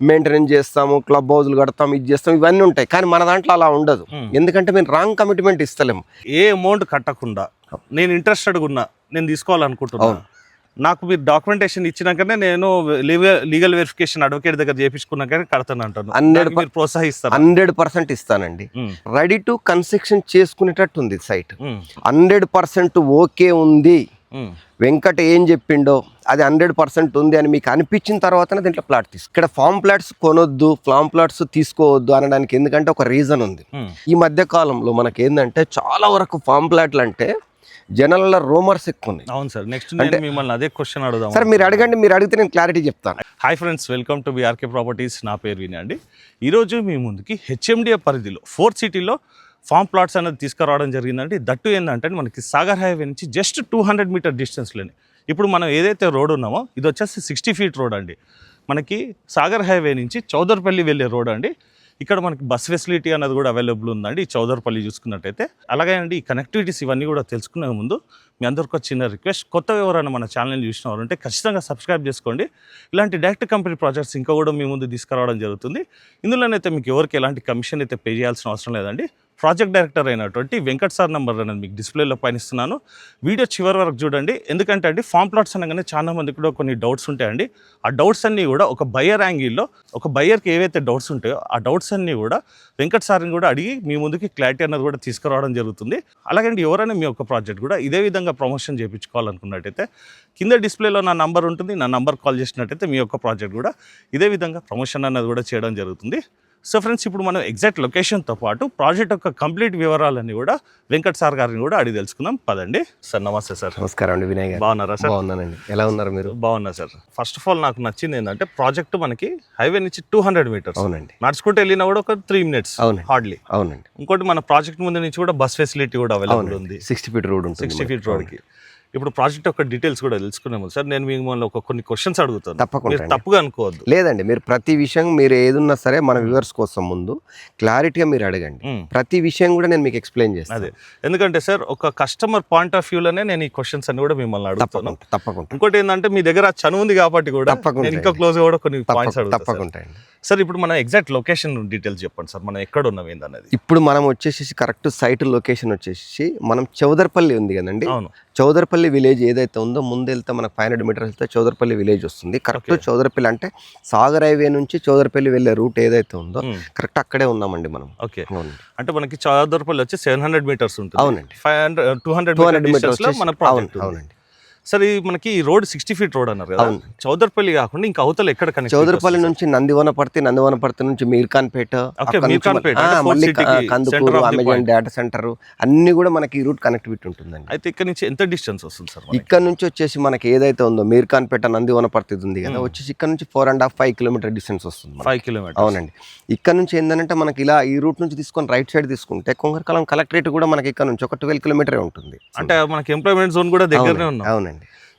Maintenance చేస్తాము, club హౌస్లు కడతాం, ఇది చేస్తాం, ఇవన్నీ ఉంటాయి. కానీ మన దాంట్లో అలా ఉండదు. ఎందుకంటే మేము రాంగ్ కమిట్మెంట్ ఇస్తలేము. ఏ అమౌంట్ కట్టకుండా నేను ఇంట్రెస్టెడ్గా ఉన్నా, నేను తీసుకోవాలనుకుంటున్నాను, నాకు మీరు డాక్యుమెంటేషన్ ఇచ్చినాకనే నేను లీగల్ వెరిఫికేషన్ అడ్వకేట్ దగ్గర చేపించుకున్నాకనే కడతాను అంటాను. 100% ప్రోత్సహిస్తాను. 100% ఇస్తానండి. రెడీ టు కన్స్ట్రక్షన్ చేసుకునేటట్టు ఉంది సైట్. 100% ఓకే ఉంది. వెంకట్ ఏం చెప్పిండో అది 100% ఉంది అని మీకు అనిపించిన తర్వాతనే దీంట్లో ప్లాట్ ఇక్కడ ఫామ్ ప్లాట్స్ కొనొద్దు, ఫామ్ ప్లాట్స్ తీసుకోవద్దు అనడానికి ఎందుకంటే ఒక రీజన్ ఉంది. ఈ మధ్య కాలంలో మనకి ఏంటంటే చాలా వరకు ఫామ్ ప్లాట్లు అంటే జనాల రూమర్స్ ఎక్కువ ఉన్నాయి. అవును సార్, నెక్స్ట్ మిమ్మల్ని అదే క్వశ్చన్ అడుగుదాం సార్. మీరు అడగండి, మీరు అడిగితే నేను క్లారిటీ చెప్తాను. Hi friends, welcome to BRK properties. నా పేరు వినయ్ అండి. ఈరోజు మీ ముందుకి హెచ్ఎండిఏ పరిధిలో 4th సిటీలో ఫామ్ ప్లాట్స్ అనేది తీసుకురావడం జరిగిందండి. దట్టు ఏంటంటే మనకి సాగర్ హైవే నుంచి జస్ట్ 200 మీటర్ డిస్టెన్స్లోనే ఇప్పుడు మనం ఏదైతే రోడ్ ఉన్నామో ఇది వచ్చేసి 60 ఫీట్ రోడ్ అండి. మనకి సాగర్ హైవే నుంచి చౌదర్పల్లి వెళ్ళే రోడ్ అండి. ఇక్కడ మనకి బస్ ఫెసిలిటీ అనేది కూడా అవైలబుల్ ఉందండి ఈ చౌదర్పల్లి చూసుకున్నట్టయితే. అలాగే అండి ఈ కనెక్టివిటీస్ ఇవన్నీ కూడా తెలుసుకునే ముందు మీ అందరికీ ఒక చిన్న రిక్వెస్ట్, కొత్త ఎవరైనా మన ఛానల్ని చూసినవారంటే ఖచ్చితంగా సబ్స్క్రైబ్ చేసుకోండి. ఇలాంటి డైరెక్ట్ కంపెనీ ప్రాజెక్ట్స్ ఇంకా కూడా మీ ముందు తీసుకురావడం జరుగుతుంది. ఇందులోనైతే మీకు ఎవరికి ఎలాంటి కమిషన్ అయితే పే చేయాల్సిన అవసరం లేదండి. ప్రాజెక్ట్ డైరెక్టర్ అయినటువంటి వెంకట్ సార్ నెంబర్ అనేది మీకు డిస్ప్లేలో పైన ఇస్తున్నాను. వీడియో చివరి వరకు చూడండి. ఎందుకంటే అండి ఫామ్ ప్లాట్స్ అనగానే చాలా మందికి కూడా కొన్ని డౌట్స్ ఉంటాయండి. ఆ డౌట్స్ అన్నీ కూడా ఒక బయ్యర్ యాంగిల్లో, ఒక బయ్యర్కి ఏవైతే డౌట్స్ ఉంటాయో ఆ డౌట్స్ అన్నీ కూడా వెంకట్ సార్ని కూడా అడిగి మీ ముందుకి క్లారిటీ అనేది కూడా తీసుకురావడం జరుగుతుంది. అలాగే ఎవరైనా మీ యొక్క ప్రాజెక్ట్ కూడా ఇదే విధంగా ప్రమోషన్ చేయించుకోవాలనుకున్నట్టయితే కింద డిస్ప్లేలో నా నంబర్ ఉంటుంది. నా నంబర్ కాల్ చేసినట్టయితే మీ యొక్క ప్రాజెక్ట్ కూడా ఇదే విధంగా ప్రమోషన్ అనేది కూడా చేయడం జరుగుతుంది. సో ఫ్రెండ్స్, ఇప్పుడు మనం ఎగ్జాక్ట్ లొకేషన్తో పాటు ప్రాజెక్ట్ యొక్క కంప్లీట్ వివరాలన్నీ కూడా వెంకట్ సార్ గారిని కూడా అడిగి తెలుసుకుందాం. పదండి సార్. నమస్తే సార్. నమస్కారం అండి వినయ్ గారు. బాగున్నారా సార్? బాగున్నానండి. ఎలా ఉన్నారు మీరు? బాగున్నా సార్. ఫస్ట్ ఆఫ్ ఆల్ నాకు నచ్చింది ఏంటంటే ప్రాజెక్ట్ మనకి హైవే నుంచి 200 మీటర్స్. అవునండి. నడుచుకుంటూ వెళ్ళినా కూడా ఒక 3 minutes హార్డ్లీ. అవునండి. ఇంకోటి మన ప్రాజెక్ట్ ముందు నుంచి కూడా బస్ ఫెసిలిటీ కూడా అవైలబుల్ ఉంది. 60 ఫీట్ రోడ్ ఉంటుంది. 60 ఫీట్ రోడ్కి. ఇప్పుడు ప్రాజెక్ట్ యొక్క డీటెయిల్స్ కూడా తెలుసుకున్నాము సార్. నేను మిమ్మల్ని కొన్ని క్వశ్చన్స్ అడుగుతాను, తప్పకుండా. తప్పుగా అనుకోవద్దు. లేదండి, మీరు ప్రతి విషయం మీరు ఏదున్నా సరే మన వ్యూవర్స్ కోసం ముందు క్లారిటీగా మీరు అడగండి. ప్రతి విషయం కూడా నేను మీకు ఎక్స్ప్లెయిన్ చేస్తాను. అదే, ఎందుకంటే సార్ ఒక కస్టమర్ పాయింట్ ఆఫ్ వ్యూలోనే నేను ఈ క్వశ్చన్స్ అన్ని కూడా మిమ్మల్ని అడుగుతాను. తప్పకుండా. ఇంకోటి ఏంటంటే మీ దగ్గర చనువు ఉంది కాబట్టి కూడా నేను ఇంకా క్లోజ్ కూడా కొన్ని పాయింట్స్ అడుగుతాను. తప్పకుండా సార్. ఇప్పుడు మన ఎగ్జాక్ట్ లొకేషన్ డీటెయిల్స్ చెప్పండి సార్. మనం ఎక్కడ ఉన్నాం ఏందనేది. ఇప్పుడు మనం వచ్చేసి కరెక్ట్ సైట్ లొకేషన్ వచ్చేసి మనం చౌదర్పల్లి ఉంది కదండి. అవును. చౌదర్పల్లి విలేజ్ ఏదైతే ఉందో ముందు వెళ్తే మనకు 500 మీటర్స్ వెళ్తే చౌదర్పల్లి విలేజ్ వస్తుంది. కరెక్ట్ చౌదర్పల్లి అంటే సాగర్ హైవే నుంచి చౌదర్పల్లి వెళ్ళే రూట్ ఏదైతే ఉందో కరెక్ట్ అక్కడే ఉన్నామండి మనం. ఓకే. అంటే మనకి చౌదర్పల్లి వచ్చి 700 మీటర్స్ ఉంటుంది. అవునండి. 200 మీటర్స్ లో మన ప్రాజెక్ట్. అవునండి. సరే, మనకి ఈ రోడ్ 60 ఫీట్ రోడ్ అన్నారు కదా. చౌదర్పల్లి కాకుండా ఇంకా అవతల ఎక్కడ కనెక్ట్? చౌదర్పల్లి నుంచి నందివనపర్తి నుంచి Meerkhanpet, Kandukur, Amazon data center అన్ని కూడా మనకి ఈ రూట్ కనెక్టివిటీ ఉంటుందండి. అయితే ఇక్కడ నుంచి ఎంత డిస్టెన్స్ వస్తుంది సార్? ఇక్కడ నుంచి వచ్చేసి మనకి ఏదైతే ఉందో మీర్ఖాన్పేట నందివనపర్తి ఉంది కదా, వచ్చేసి ఇక్కడ నుంచి 4.5 కిలోమీటర్ డిస్టెన్స్ వస్తుంది. 5 కిలోమీటర్. అవునండి. ఇక్కడ నుంచి ఏంటంటే మనకి ఇలా ఈ రూట్ నుంచి తీసుకొని రైట్ సైడ్ తీసుకుంటే కొంగరకాలం కలెక్టరేట్ కూడా మనకి ఇక్కడ నుంచి ఒక 12 కిలోమీటరే ఉంటుంది. అంటే మనకి ఎంప్లాయ్మెంట్ జోన్ కూడా దగ్గరనే ఉంది. అవునండి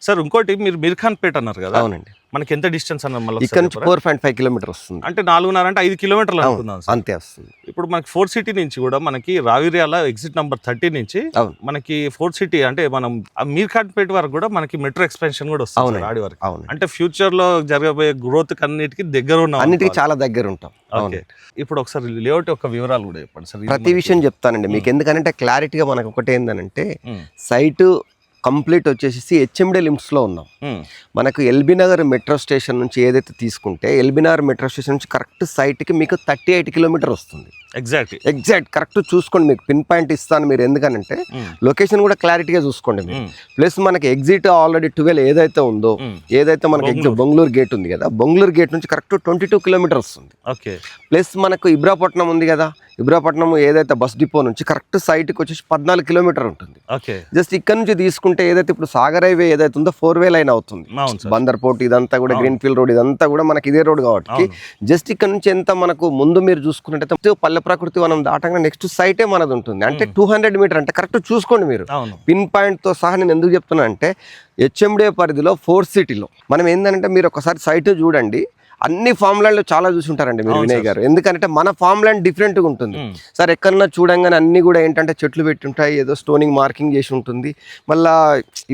సార్. ఇంకోటి మీరు మీర్ఖాన్పేట అన్నారు కదా. అవునండి. మనకి ఎంత డిస్టెన్స్ అన్న మళ్ళీ? ఇక్కడ నుంచి 4.5 కిలోమీటర్ వస్తుంది. అంటే 4.5 అంటే 5 కిలోమీటర్లు అనుకుందాం. అంతే వస్తుంది. ఇప్పుడు మనకి 4th సిటీ నుంచి కూడా మనకి రావిర్యాల ఎగ్జిట్ నెంబర్ 30 నుంచి మనకి 4th సిటీ అంటే మనం మీర్ఖాన్పేట వరకు కూడా మనకి మెట్రో ఎక్స్పెన్షన్ కూడా వస్తుంది ఆడి వరకు. అంటే ఫ్యూచర్ లో జరగబోయే గ్రోత్ అన్నిటికీ దగ్గర ఉన్నాం, అన్నిటికీ చాలా దగ్గర ఉంటాం. ఓకే. ఇప్పుడు ఒకసారి లేఅవుట్ యొక్క వివరాలు కూడా చెప్పండి సార్. ప్రతి విషయం చెప్తానండి మీకు. ఎందుకంటే క్లారిటీగా మనకు ఒకటి ఏంటంటే సైట్ కంప్లీట్ వచ్చేసి హెచ్ఎండి లిమిట్స్లో ఉన్నాం. మనకు ఎల్బీ నగర్ మెట్రో స్టేషన్ నుంచి ఏదైతే తీసుకుంటే ఎల్బీ నగర్ మెట్రో స్టేషన్ నుంచి కరెక్ట్ సైట్కి మీకు 38 కిలోమీటర్ వస్తుంది. ఎగ్జాక్ట్ కరెక్ట్ చూసుకోండి. మీకు పిన్ పాయింట్ ఇస్తాను. మీరు ఎందుకనంటే లొకేషన్ కూడా క్లారిటీగా చూసుకోండి మీరు. ప్లస్ మనకి ఎగ్జిట్ ఆల్రెడీ 12 ఏదైతే ఉందో, ఏదైతే మనకి ఎగ్జిట్ బొంగళూరు గేట్ ఉంది కదా, బొంగళూరు గేట్ నుంచి కరెక్ట్ 22 కిలోమీటర్ వస్తుంది. ప్లస్ మనకు ఇబ్రాపట్నం ఉంది కదా, ఇబ్రాపట్నం ఏదైతే బస్ డిపో నుంచి కరెక్ట్ సైట్కి వచ్చేసి 14 కిలోమీటర్ ఉంటుంది. జస్ట్ ఇక్కడ నుంచి తీసుకుంటే ఏదైతే ఇప్పుడు సాగర్ హైవే ఏదైతే ఉందో 4-way లైన్ అవుతుంది. బందర్ పోర్ట్ ఇదంతా కూడా గ్రీన్ ఫీల్డ్ రోడ్ ఇదంతా కూడా మనకి ఇదే రోడ్ కాబట్టి జస్ట్ ఇక్కడ నుంచి ఎంత మనకు ముందు మీరు చూసుకున్నట్టయితే పల్లె ప్రకృతి వనం దాటంగా నెక్స్ట్ సైటే మనది ఉంటుంది. అంటే 200 మీటర్ అంటే కరెక్ట్ చూసుకోండి మీరు. పిన్ పాయింట్ తో సహా నేను ఎందుకు చెప్తున్నా అంటే హెచ్ఎండిఏ పరిధిలో 4th సిటీలో మనం ఏంటంటే మీరు ఒకసారి సైట్ చూడండి. అన్ని ఫామ్ ల్యాండ్లు చాలా చూసి ఉంటారండి మీరు వినయ్ గారు, ఎందుకంటే మన ఫామ్ ల్యాండ్ డిఫరెంట్గా ఉంటుంది సార్. ఎక్కడన్నా చూడంగానే అన్ని కూడా ఏంటంటే చెట్లు పెట్టి ఉంటాయి, ఏదో స్టోనింగ్ మార్కింగ్ చేసి ఉంటుంది, మళ్ళీ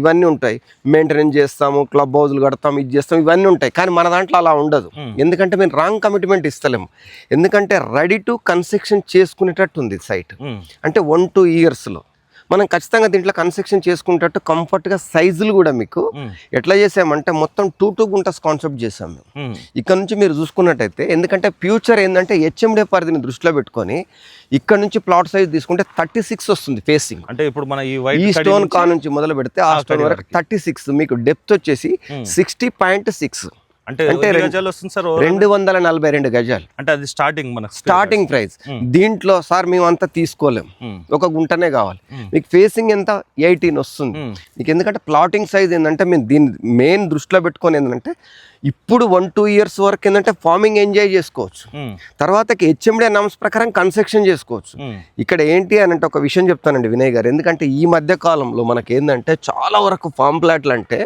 ఇవన్నీ ఉంటాయి, మెయింటెనెన్స్ చేస్తాము, క్లబ్ హౌస్లు కడతాం, ఇది చేస్తాం, ఇవన్నీ ఉంటాయి. కానీ మన దాంట్లో అలా ఉండదు, ఎందుకంటే మేము రాంగ్ కమిట్మెంట్ ఇస్తలేము. ఎందుకంటే రెడీ టు కన్స్ట్రక్షన్ చేసుకునేటట్టు ఉంది సైట్, అంటే 1-2 ఇయర్స్లో మనం ఖచ్చితంగా దీంట్లో కన్స్ట్రక్షన్ చేసుకునేటట్టు కంఫర్ట్గా సైజులు కూడా మీకు ఎట్లా చేసామంటే మొత్తం 2 గుంటస్ కాన్సెప్ట్ చేసాం మేము. ఇక్కడ నుంచి మీరు చూసుకున్నట్టయితే, ఎందుకంటే ఫ్యూచర్ ఏంటంటే హెచ్ఎండే పరిధిని దృష్టిలో పెట్టుకొని ఇక్కడ నుంచి ప్లాట్ సైజ్ తీసుకుంటే 36 వస్తుంది ఫేసింగ్. అంటే ఇప్పుడు మన ఈ స్టోన్ కా నుంచి మొదలు పెడితే ఆ స్టోన్ వరకు 36, మీకు డెప్త్ వచ్చేసి 60.6, అంటే 242 గజాలు. అంటే అది స్టార్టింగ్ ప్రైస్. దీంట్లో సార్ మేము అంతా తీసుకోలేం, 1 గుంటనే కావాలి. మీకు ఫేసింగ్ ఎంత 18 వస్తుంది మీకు, ఎందుకంటే ప్లాటింగ్ సైజ్ ఏంటంటే మేము దీన్ని మెయిన్ దృష్టిలో పెట్టుకొని ఏంటంటే ఇప్పుడు 1-2 ఇయర్స్ వరకు ఏంటంటే ఫార్మింగ్ ఎంజాయ్ చేసుకోవచ్చు, తర్వాతకి హెచ్ఎండే నామ్స్ ప్రకారం కన్స్ట్రక్షన్ చేసుకోవచ్చు. ఇక్కడ ఏంటి అని అంటే ఒక విషయం చెప్తానండి వినయ్ గారు, ఎందుకంటే ఈ మధ్య కాలంలో మనకి ఏంటంటే చాలా వరకు ఫామ్ ప్లాట్లు అంటే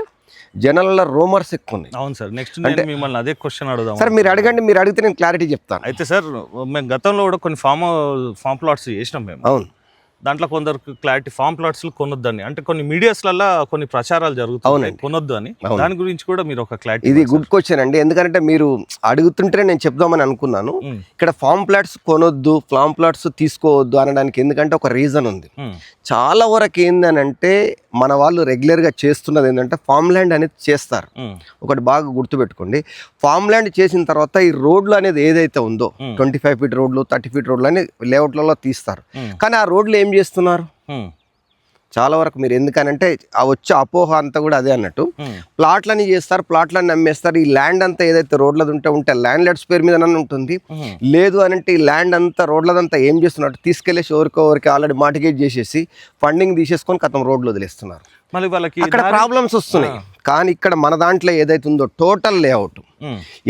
జనాల రూమర్స్ ఎక్కువ ఉన్నాయి. అవును సార్, నెక్స్ట్ అంటే మిమ్మల్ని అదే క్వశ్చన్ అడుగుదాం సార్. మీరు అడగండి, మీరు అడిగితే నేను క్లారిటీ చెప్తాను. అయితే సార్, మేము గతంలో కూడా కొన్ని ఫామ్ ప్లాట్స్ చేసినాం మేము. అవును, దాంట్లో కొందరు క్లారిటీ ఫామ్ ప్లాట్స్ కొనొద్దని, అంటే కొన్ని మీడియాస్లలో కొన్ని ప్రచారాలు జరుగుతాయి కొనొద్దు అని, దాని గురించి కూడా మీరు ఒక క్లారిటీ. ఇది గుడ్ క్వశ్చన్ అండి, ఎందుకంటే మీరు అడుగుతుంటే నేను చెప్దామని అనుకున్నాను. ఇక్కడ ఫామ్ ప్లాట్స్ కొనొద్దు, ఫామ్ ప్లాట్స్ తీసుకోవద్దు అనడానికి ఎందుకంటే ఒక రీజన్ ఉంది. చాలా వరకు ఏందనంటే మన వాళ్ళు రెగ్యులర్గా చేస్తున్నది ఏంటంటే ఫామ్ ల్యాండ్ అనేది చేస్తారు. ఒకటి బాగా గుర్తుపెట్టుకోండి, ఫామ్ ల్యాండ్ చేసిన తర్వాత ఈ రోడ్లు అనేది ఏదైతే ఉందో 25 ఫీట్ రోడ్లు, 30 ఫీట్ రోడ్లు అని లేఅవుట్లలో తీస్తారు. కానీ ఆ రోడ్లు ఏం చేస్తున్నారు చాలా వరకు, మీరు ఎందుకనంటే ఆ వచ్చే అపోహ అంతా కూడా అదే అన్నట్టు, ప్లాట్లని చేస్తారు, ప్లాట్లని అమ్మేస్తారు. ఈ ల్యాండ్ అంతా ఏదైతే రోడ్లది ఉంటే ల్యాండ్ లెట్స్ పేరు మీద ఉంటుంది. లేదు అని అంటే ఈ ల్యాండ్ అంతా రోడ్లదంతా ఏం చేస్తున్నట్టు తీసుకెళ్లేసి ఎవరికి ఆల్రెడీ మార్టిగేజ్ చేసేసి ఫండింగ్ తీసేసుకొని కథం రోడ్లు వదిలేస్తున్నారు. మళ్ళీ వాళ్ళకి అక్కడ ప్రాబ్లమ్స్ వస్తున్నాయి. కానీ ఇక్కడ మన దాంట్లో ఏదైతే ఉందో టోటల్ లేఅవుట్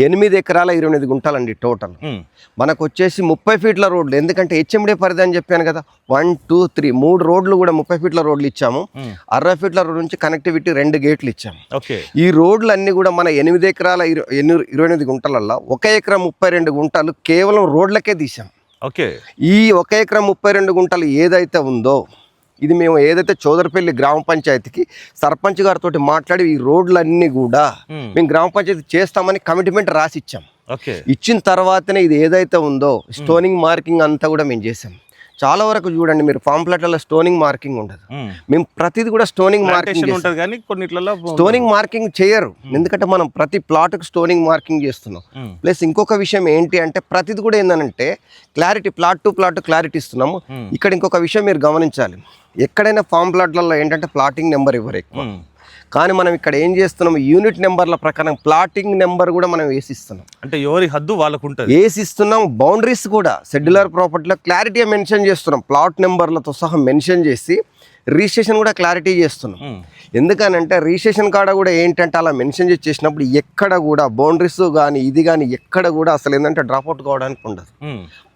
8 ఎకరాల 28 గుంటలండి టోటల్. మనకు వచ్చేసి 30 ఫీట్ల రోడ్లు, ఎందుకంటే హెచ్ఎండే పరిధి అని చెప్పాను కదా, 1, 2, 3 3 రోడ్లు కూడా 30 ఫీట్ల రోడ్లు ఇచ్చాము. 60 ఫీట్ల రోడ్ నుంచి కనెక్టివిటీ 2 గేట్లు ఇచ్చాము. ఈ రోడ్లు అన్ని కూడా మన 8 ఎకరాల 28 గుంటలల్లో 1 ఎకరా 32 గుంటలు కేవలం రోడ్లకే తీసాం. ఈ 1 ఎకరా 32 గుంటలు ఏదైతే ఉందో ఇది మేము ఏదైతే చౌదరపల్లి గ్రామ పంచాయతీకి సర్పంచ్ గారితో మాట్లాడి ఈ రోడ్లన్నీ కూడా మేము గ్రామ పంచాయతీ చేస్తామని కమిట్మెంట్ రాసి ఇచ్చాం. ఇచ్చిన తర్వాతనే ఇది ఏదైతే ఉందో స్టోనింగ్ మార్కింగ్ అంతా కూడా మేము చేసాం. చాలా వరకు చూడండి మీరు ఫామ్ ప్లాట్లలో స్టోనింగ్ మార్కింగ్ ఉండదు, మేము ప్రతిది కూడా స్టోనింగ్ మార్కింగ్ ఉంటుంది కానీ కొన్నిట్లలో స్టోనింగ్ మార్కింగ్ చేయరు. ఎందుకంటే మనం ప్రతి ప్లాట్కి స్టోనింగ్ మార్కింగ్ చేస్తున్నాం. ప్లస్ ఇంకొక విషయం ఏంటి అంటే ప్రతిది కూడా ఏంటంటే clarity, plot to plot clarity ఇస్తున్నాము. ఇక్కడ ఇంకొక విషయం మీరు గమనించాలి, ఎక్కడైనా ఫామ్ ప్లాట్లలో ఏంటంటే ప్లాటింగ్ నెంబర్ ఇవ్వరు ఎక్కువ, కానీ మనం ఇక్కడ ఏం చేస్తున్నాం యూనిట్ నెంబర్ల ప్రకారం ప్లాటింగ్ నెంబర్ కూడా మనం వేసిస్తున్నాం. అంటే ఎవరి హద్దు వాళ్ళకు ఉంటుంది వేసిస్తున్నాం. బౌండరీస్ కూడా షెడ్యులర్ ప్రాపర్టీలో క్లారిటీగా మెన్షన్ చేస్తున్నాం, ప్లాట్ నెంబర్లతో సహా మెన్షన్ చేసి రిజిస్ట్రేషన్ కూడా క్లారిటీ చేస్తున్నాం. ఎందుకనంటే రిజిస్ట్రేషన్ కాడ కూడా ఏంటంటే అలా మెన్షన్ చేసినప్పుడు ఎక్కడ కూడా బౌండరీస్ కానీ ఇది కానీ ఎక్కడ కూడా అసలు ఏంటంటే డ్రాప్అవుట్ కావడానికి ఉండదు.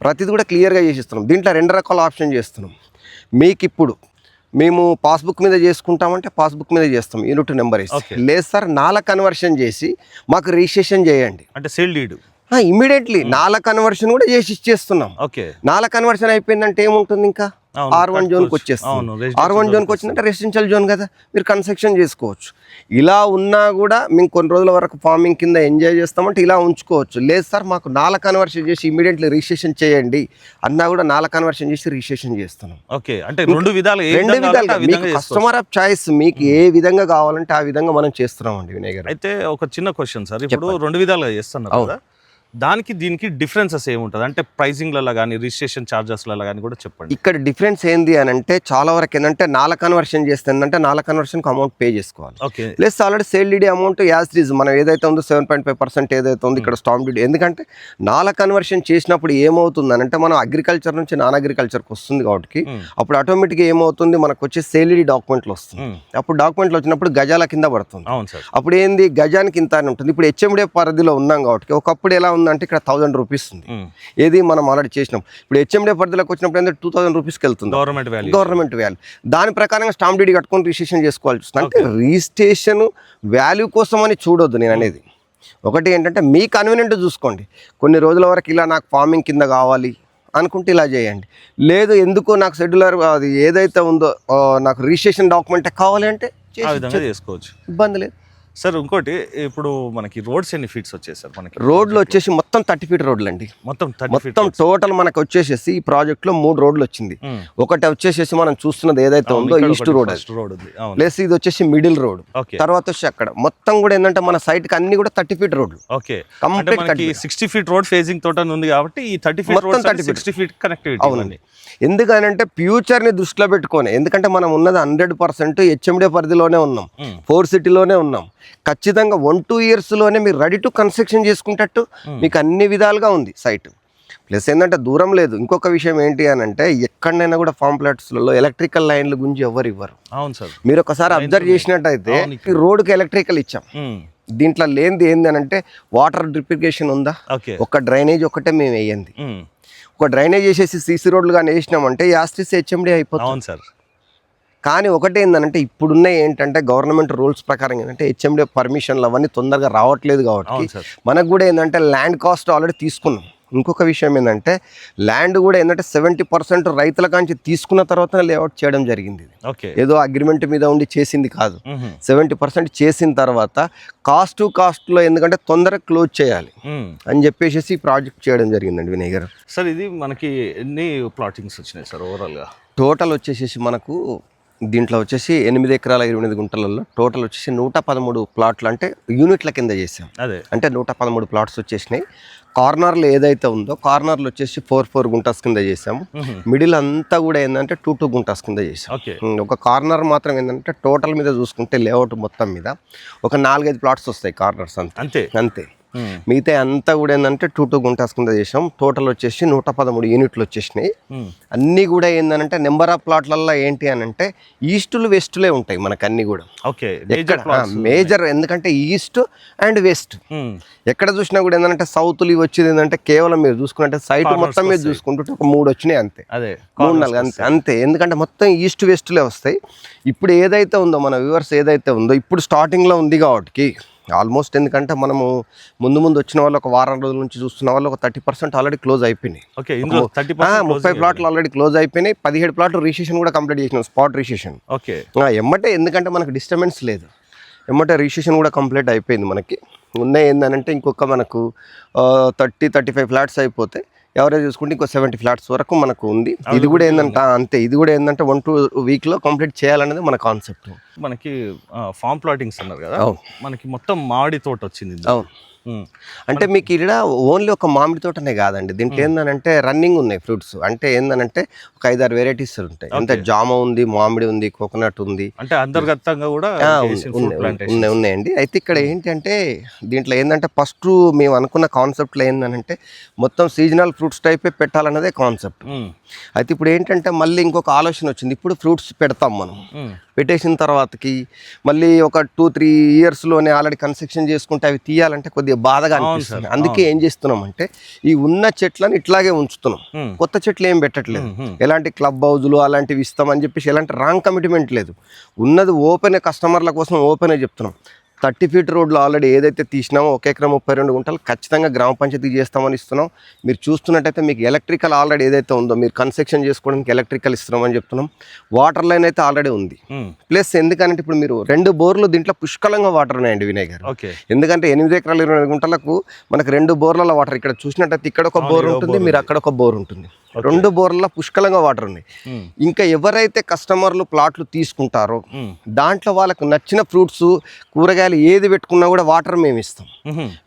ప్రతిది కూడా క్లియర్గా చేసిస్తున్నాం. దీంట్లో 2 రకాల ఆప్షన్ చేస్తున్నాం. మీకు ఇప్పుడు మేము పాస్బుక్ మీద చేసుకుంటామంటే పాస్బుక్ మీద చేస్తాం, యూనిట్ నెంబర్ ఇస్తాం. లేదు సార్ నాలా కన్వర్షన్ చేసి మాకు రిజిస్ట్రేషన్ చేయండి అంటే సేల్ డీడ్ ఇమీడియట్లీ నాలా కన్వర్షన్ కూడా చేసి ఇచ్చేస్తున్నాం. నాలా కన్వర్షన్ అయిపోయిందంటే ఏముంటుంది, ఇంకా R1 జోన్కి వచ్చేస్తుంది. R1 జోన్కి వచ్చిందంటే రెసిడెన్షియల్ జోన్ కదా, మీరు కన్స్ట్రక్షన్ చేసుకోవచ్చు. ఇలా ఉన్నా కూడా మేము కొన్ని రోజుల వరకు ఫార్మింగ్ కింద ఎంజాయ్ చేస్తామంటే ఇలా ఉంచుకోవచ్చు. లేదు సార్ మాకు నాలా కన్వర్షన్ చేసి ఇమీడియట్లీ రిజిస్ట్రేషన్ చేయండి అన్నా కూడా నాలా కన్వర్షన్ చేసి రిజిస్ట్రేషన్ చేస్తున్నాం. అంటే రెండు విధాలుగా మీకు కస్టమర్ ఆఫ్ చాయిస్, మీకు ఏ విధంగా కావాలంటే ఆ విధంగా మనం చేస్తున్నాం అండి వినయ్ గారు. అయితే ఒక చిన్న క్వశ్చన్ సార్, ఇప్పుడు 2 విధాలుగా చేస్తున్నారు కదా, దానికి దీనికి డిఫరెన్సెస్ ఏముంటుంది అంటే ప్రైసింగ్లలో కానీ రిజిస్ట్రేషన్ ఛార్జెస్లలో కానీ కూడా చెప్పండి. ఇక్కడ డిఫరెన్స్ ఏంది అని అంటే చాలా వరకు ఏంటంటే నాలా కన్వర్షన్ చేస్తే ఏంటంటే నాలా కన్వర్షన్కి అమౌంట్ పే చేసుకోవాలి. Plus already sale DD amount as it is మనం ఏదైతే ఉందో 7.5% ఏదైతే ఉందో ఇక్కడ స్టాంప్ డ్యూటీ. ఎందుకంటే నాలా కన్వర్షన్ చేసినప్పుడు ఏమవుతుంది అని అంటే మనం అగ్రికల్చర్ నుంచి నాన్ అగ్రికల్చర్కి వస్తుంది కాబట్టి అప్పుడు ఆటోమేటిక్గా ఏమవుతుంది మనకు వచ్చే సేల్ డీడీ డాక్యుమెంట్లు వస్తుంది. అప్పుడు డాక్యుమెంట్లు వచ్చినప్పుడు గజాల కింద పడుతుంది. అప్పుడు ఏంది గజానికి ఇంత అని ఉంటుంది. ఇప్పుడు హెచ్ఎండే పరిధిలో ఉన్నాం కాబట్టి ఒకప్పుడు ఎలా ఉందంటే ఇక్కడ 1000 రూపీస్ ఉంది, ఏది మనం ఆల్రెడీ చేసినాం. ఇప్పుడు హెచ్ఎండే పరిధిలోకి వచ్చినప్పుడు ఏంటంటే 2000 రూపీస్కి వెళ్తుంది గవర్నమెంట్ వాల్యూ. దాని ప్రకారంగా స్టాంప్ డ్యూటీ కట్టుకొని రిజిస్ట్రేషన్ చేసుకోవాల్సి వస్తుంది. అంటే రిజిస్ట్రేషన్ వాల్యూ కోసం అని చూడొద్దు నేను అనేది. ఒకటి ఏంటంటే మీ కన్వీనియంట్ చూసుకోండి. కొన్ని రోజుల వరకు ఇలా నాకు ఫార్మింగ్ కింద కావాలి అనుకుంటే ఇలా చేయండి. లేదు ఎందుకో నాకు షెడ్యూలర్ అది ఏదైతే ఉందో నాకు రిజిస్ట్రేషన్ డాక్యుమెంట్ కావాలి అంటే ఆ విధంగా చేసుకోవచ్చు, ఇబ్బంది లేదు. సార్. ఇంకోటి ఇప్పుడు మనకి రోడ్స్ ఎన్ని ఫీట్స్ వచ్చాయి సార్? మనకి రోడ్లు వచ్చేసి మొత్తం 30 ఫీట్ రోడ్లు అండి. మొత్తం టోటల్ మనకు వచ్చేసేసి ఈ ప్రాజెక్ట్ లో 3 రోడ్లు వచ్చింది. ఒకటి వచ్చేసేసి మనం చూస్తున్నది ఏదైతే ఉందో ఈస్ట్ రోడ్ ప్లస్ ఇది వచ్చేసి మిడిల్ రోడ్, తర్వాత వచ్చి అక్కడ మొత్తం కూడా ఏంటంటే మన సైట్ కి అన్ని కూడా 30 ఫీట్ రోడ్లు. కంప్లీట్ 60 ఫీట్ రోడ్ ఫేసింగ్ తోట ఉంది కాబట్టి ఈ 30 ఫీట్ రోడ్ 60 ఫీట్ కనెక్టివిటీ. అవునండి. ఎందుకనంటే ఫ్యూచర్ ని దృష్టిలో పెట్టుకొని, ఎందుకంటే మనం ఉన్నది 100% హెచ్ఎండిఏ పరిధిలోనే ఉన్నాం, 4 సిటీలోనే ఉన్నాం. ఖచ్చితంగా 1-2 years లోనే మీరు రెడీ టు కన్స్ట్రక్షన్ చేసుకుంటట్టు మీకు అన్ని విధాలుగా ఉంది సైట్. ప్లస్ ఏంటంటే దూరం లేదు. ఇంకొక విషయం ఏంటి అని అంటే ఎక్కడైనా కూడా ఫామ్ ప్లాట్స్లలో ఎలక్ట్రికల్ లైన్ల గురించి ఎవరు ఇవ్వరు. అవును సార్. మీరు ఒకసారి అబ్జర్వ్ చేసినట్టయితే రోడ్కి ఎలక్ట్రికల్ ఇచ్చాం. దీంట్లో లేనిది ఏంది అని అంటే వాటర్ డ్రిప్రికేషన్ ఉందా, ఒక డ్రైనేజ్ ఒకటే మేము వేయండి. ఒక డ్రైనేజ్ వేసేసి సీసీ రోడ్లు కానీ వేసినామంటే యాస్టిస్ హెచ్ఎండి అయిపోతుంది సార్. కానీ ఒకటి ఏంటంటే ఇప్పుడున్న ఏంటంటే గవర్నమెంట్ రూల్స్ ప్రకారం ఏంటంటే హెచ్ఎండి పర్మిషన్లు అవన్నీ తొందరగా రావట్లేదు కాబట్టి మనకు కూడా ఏంటంటే ల్యాండ్ కాస్ట్ ఆల్రెడీ తీసుకున్నాం. ఇంకొక విషయం ఏంటంటే ల్యాండ్ కూడా ఏంటంటే 70% రైతుల కాంచి తీసుకున్న తర్వాత లేఅవుట్ చేయడం జరిగింది. ఏదో అగ్రిమెంట్ మీద ఉండి చేసింది కాదు, 70% చేసిన తర్వాత కాస్ట్లో ఎందుకంటే తొందరగా క్లోజ్ చేయాలి అని చెప్పేసి ఈ ప్రాజెక్ట్ చేయడం జరిగిందండి వినయ్ గారు. సార్ ఇది మనకి ఎన్ని ప్లాటింగ్స్ వచ్చినాయి సార్ ఓవరాల్గా? టోటల్ వచ్చేసి మనకు దీంట్లో వచ్చేసి 8 ఎకరాల 28 గుంటలలో టోటల్ వచ్చేసి 113 ప్లాట్లు అంటే యూనిట్ల కింద చేసాం. అంటే 113 ప్లాట్స్ వచ్చేసినాయి. కార్నర్లో ఏదైతే ఉందో కార్నర్లో వచ్చేసి 4 గుంటాస్ కింద చేసాము. మిడిల్ అంతా కూడా ఏంటంటే 2 గుంటాస్ కింద చేసాం. ఒక కార్నర్ మాత్రం ఏంటంటే టోటల్ మీద చూసుకుంటే లేఅవుట్ మొత్తం మీద ఒక 4-5 ప్లాట్స్ వస్తాయి కార్నర్స్ అంతే. మిగతా అంతా కూడా ఏంటంటే 2 గుంటాస్ కింద చేసాం. టోటల్ వచ్చేసి 113 యూనిట్లు వచ్చేసినాయి. అన్నీ కూడా ఏంటంటే నెంబర్ ఆఫ్ ప్లాట్లలో ఏంటి అని అంటే ఈస్టులు వెస్టులే ఉంటాయి మనకు అన్ని కూడా. మేజర్ ఎందుకంటే ఈస్ట్ అండ్ వెస్ట్ ఎక్కడ చూసినా కూడా ఏంటంటే సౌత్లు ఇవి వచ్చేది ఏంటంటే కేవలం మీరు చూసుకుంటే సైట్ మొత్తం మీద చూసుకుంటుంటే ఒక 3 వచ్చినాయి అంతే, 3-4 అంతే. ఎందుకంటే మొత్తం ఈస్ట్ వెస్టులే వస్తాయి. ఇప్పుడు ఏదైతే ఉందో మన వ్యూవర్స్ ఏదైతే ఉందో ఇప్పుడు స్టార్టింగ్లో ఉంది కాబట్టి ఆల్మోస్ట్ ఎందుకంటే మనము ముందు వచ్చిన వాళ్ళు ఒక వారం రోజుల నుంచి చూస్తున్న వాళ్ళు ఒక 30% ఆల్రెడీ క్లోజ్ అయిపోయినాయి. 30 ప్లాట్లు ఆల్రెడీ క్లోజ్ అయిపోయినాయి. 17 ప్లాట్లు రిజిస్ట్రేషన్ కూడా కంప్లీట్ చేసినాం, స్పాట్ రిజిస్ట్రేషన్ ఎమ్మటే. ఎందుకంటే మనకు డిస్టర్బెన్స్ లేదు, ఎమ్మటే రిజిస్ట్రేషన్ కూడా కంప్లీట్ అయిపోయింది. మనకి ఉన్నాయి ఏంటంటే ఇంకొక మనకు 30-35 ఫ్లాట్స్ అయిపోతే ఎవరైనా చూసుకుంటే ఇంకో 70 ఫ్లాట్స్ వరకు మనకు ఉంది. ఇది కూడా ఏంటంటే అంతే, ఇది కూడా ఏంటంటే 1-2 వీక్లో కంప్లీట్ చేయాలనేది మన కాన్సెప్ట్. మనకి ఫామ్ ప్లాటింగ్స్ అన్నారు కదా, మనకి మొత్తం మామిడి తోట వచ్చింది. అంటే మీకు ఇక్కడ ఓన్లీ ఒక మామిడి తోటనే కాదండి, దీంట్లో ఏంటంటే రన్నింగ్ ఉన్నాయి ఫ్రూట్స్. అంటే ఏంటంటే ఒక 5-6 వెరైటీస్ ఉంటాయి. అంటే జామ ఉంది, మామిడి ఉంది, కోకోనట్ ఉంది, అంటే అంతర్గతంగా కూడా ఉన్నాయండి. అయితే ఇక్కడ ఏంటంటే దీంట్లో ఏంటంటే ఫస్ట్ మేము అనుకున్న కాన్సెప్ట్లో ఏంటంటే మొత్తం సీజనల్ ఫ్రూట్స్ టైపే పెట్టాలన్నదే కాన్సెప్ట్. అయితే ఇప్పుడు ఏంటంటే మళ్ళీ ఇంకొక ఆలోచన వచ్చింది. ఇప్పుడు ఫ్రూట్స్ పెడతాం మనం, పెట్టేసిన తర్వాతకి మళ్ళీ ఒక 2-3 ఇయర్స్లోనే ఆల్రెడీ కన్స్ట్రక్షన్ చేసుకుంటే అవి తీయాలంటే కొద్దిగా బాధగా అనిపిస్తుంది. అందుకే ఏం చేస్తున్నాం అంటే ఈ ఉన్న చెట్లను ఇట్లాగే ఉంచుతున్నాం, కొత్త చెట్లు ఏం పెట్టట్లేదు. ఎలాంటి క్లబ్ హౌజులు అలాంటివి ఇస్తామని చెప్పేసి ఎలాంటి రాంగ్ కమిట్మెంట్ లేదు. ఉన్నది ఓపెన్, కస్టమర్ల కోసం ఓపెన్ చెప్తున్నాం. 30 ఫీట్ రోడ్లు ఆల్రెడీ ఏదైతే తీసినామో 1 ఎకరం 32 గుంటలు ఖచ్చితంగా గ్రామ పంచాయతీ చేస్తామని ఇస్తున్నాం. మీరు చూస్తున్నట్టయితే మీకు ఎలక్ట్రికల్ ఆల్రెడీ ఏదైతే ఉందో మీరు కన్స్ట్రక్షన్ చేసుకోవడానికి ఎలక్ట్రికల్ ఇస్తున్నామని చెప్తున్నాం. వాటర్ లైన్ అయితే ఆల్రెడీ ఉంది. ప్లస్ ఎందుకంటే ఇప్పుడు మీరు 2 బోర్లు దీంట్లో పుష్కలంగా వాటర్ ఉన్నాయండి వినయ్ గారు. ఎందుకంటే 8 ఎకరాల 28 గుంటలకు మనకు 2 బోర్ల వాటర్, ఇక్కడ చూసినట్టయితే ఇక్కడ ఒక బోర్ ఉంటుంది, మీరు అక్కడ ఒక బోర్ ఉంటుంది. 2 బోర్లలో పుష్కలంగా వాటర్ ఉన్నాయి. ఇంకా ఎవరైతే కస్టమర్లు ప్లాట్లు తీసుకుంటారో దాంట్లో వాళ్ళకు నచ్చిన ఫ్రూట్స్, కూరగాయలు ఏది పెట్టుకున్నా కూడా వాటర్ మేము ఇస్తాం.